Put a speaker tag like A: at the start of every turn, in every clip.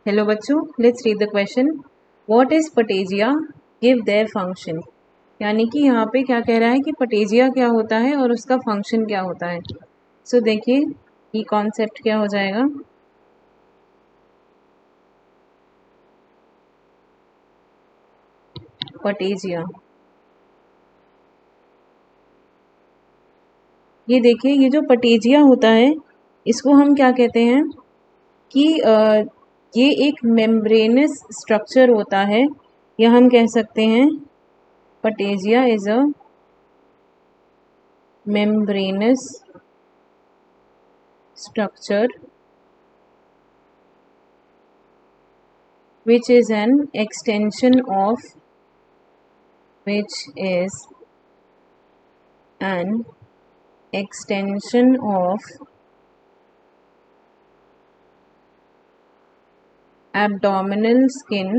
A: Hello बच्चों, let's read the question. What is patagia? Give their function. यानी कि यहाँ पे क्या कह रहा है कि पटेजिया क्या होता है और उसका फंक्शन क्या होता है. सो देखिए ये कॉन्सेप्ट क्या हो जाएगा. पटेजिया, ये देखिए ये जो पटेजिया होता है इसको हम क्या कहते हैं कि ये एक मेम्ब्रेनस स्ट्रक्चर होता है, या हम कह सकते हैं patagia is a membranous structure which is an extension of abdominal skin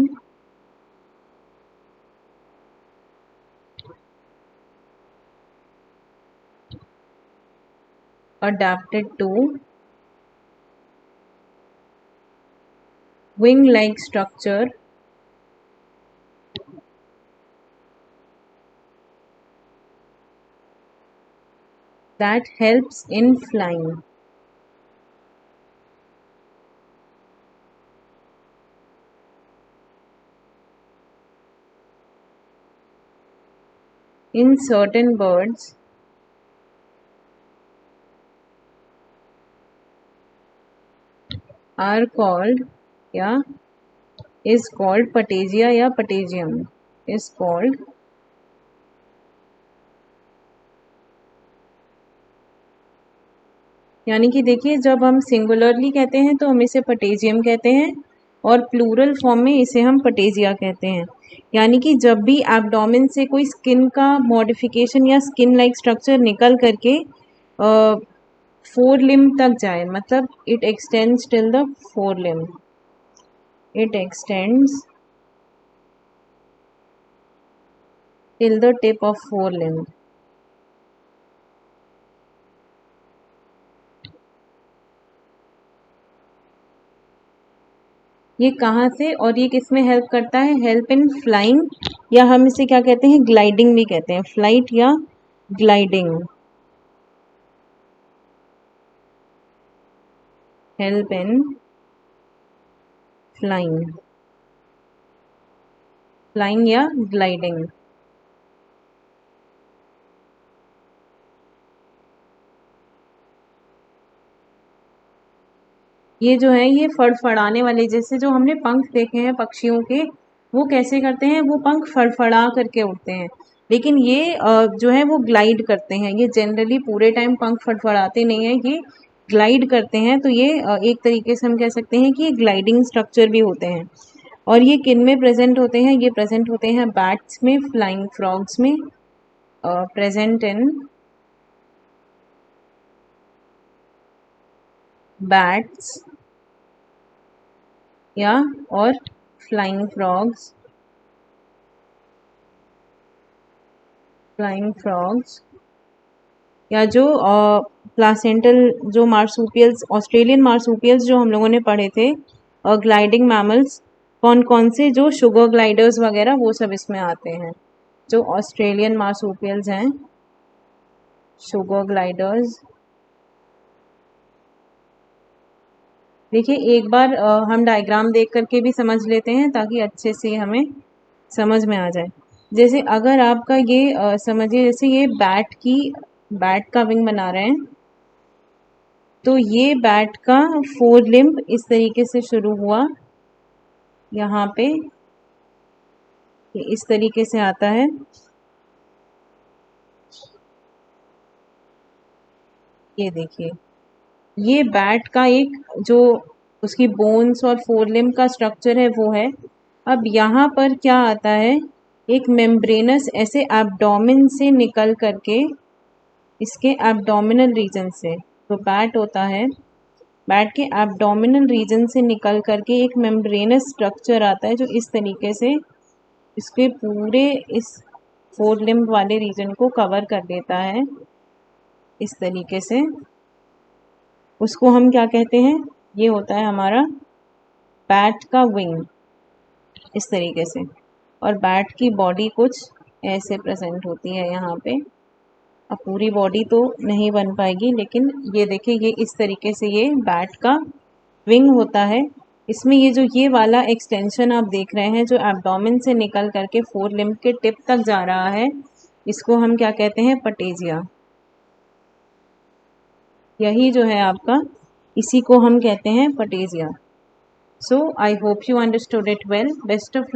A: adapted to wing-like structure that helps in flying. In certain birds, are called या is called patagia या patagium is called यानी कि देखिए जब हम singularly कहते हैं तो हम इसे पटेजियम कहते हैं और प्लूरल फॉर्म में इसे हम पटेजिया कहते हैं. यानी कि जब भी एब्डोमेन से कोई स्किन का मॉडिफिकेशन या स्किन लाइक स्ट्रक्चर निकल करके फोर लिम्ब तक जाए, मतलब it extends till the four limb, it extends till the tip of four limb. ये कहाँ से और ये किस में हेल्प करता है? हेल्प इन फ्लाइंग, या हम इसे क्या कहते हैं, ग्लाइडिंग भी कहते हैं, फ्लाइट या gliding. Help in flying, flying या ग्लाइडिंग. ये जो है ये फड़फड़ाने वाले, जैसे जो हमने पंख देखे हैं पक्षियों के, वो कैसे करते हैं, वो पंख फड़फड़ा करके उड़ते हैं. लेकिन ये जो है वो ग्लाइड करते हैं. ये जनरली पूरे टाइम पंख फड़फड़ाते नहीं हैं, ये ग्लाइड करते हैं. तो ये एक तरीके से हम कह सकते हैं कि ये ग्लाइडिंग स्ट्रक्चर भी होते हैं. और ये किन में प्रेजेंट होते हैं? ये प्रेजेंट होते हैं बैट्स में, फ्लाइंग फ्रॉग्स में, प्रेजेंट इन बैट्स या और फ्लाइंग फ्रॉग्स, या जो प्लासेंटल जो मार्सूपियल्स, ऑस्ट्रेलियन मार्सूपियल्स जो हम लोगों ने पढ़े थे, और ग्लाइडिंग मैमल्स कौन कौन से, जो शुगर ग्लाइडर्स वगैरह, वो सब इसमें आते हैं. जो ऑस्ट्रेलियन मार्सूपियल्स हैं, शुगर ग्लाइडर्स. देखिए एक बार हम डायग्राम देख करके भी समझ लेते हैं ताकि अच्छे से हमें समझ में आ जाए. जैसे अगर आपका ये समझिए, जैसे ये बैट का विंग बना रहे हैं, तो ये बैट का फोर लिम्ब इस तरीके से शुरू हुआ, यहाँ पे ये इस तरीके से आता है. ये देखिए ये बैट का एक जो उसकी बोन्स और फोर लिम्ब का स्ट्रक्चर है वो है. अब यहाँ पर क्या आता है, एक मेम्ब्रेनस ऐसे एब्डोमेन से निकल करके, इसके एब्डोमिनल रीजन से, तो बैट होता है, बैट के एब्डोमिनल रीजन से निकल करके एक मेम्ब्रेनस स्ट्रक्चर आता है जो इस तरीके से इसके पूरे इस फोर लिम्ब वाले रीजन को कवर कर देता है. इस तरीके से उसको हम क्या कहते हैं, ये होता है हमारा बैट का विंग इस तरीके से, और बैट की बॉडी कुछ ऐसे प्रेजेंट होती है यहाँ पे। अब पूरी बॉडी तो नहीं बन पाएगी, लेकिन ये देखिए ये इस तरीके से ये बैट का विंग होता है। इसमें ये जो ये वाला एक्सटेंशन आप देख रहे हैं जो एब्डोमेन से निकल करके फोर लिम्ब के टिप तक जा रहा है, इसको हम क्या कहते हैं? पटेजिया। यही जो है आपका, इसी को हम कहते हैं patagia. So I hope you understood it well. Best of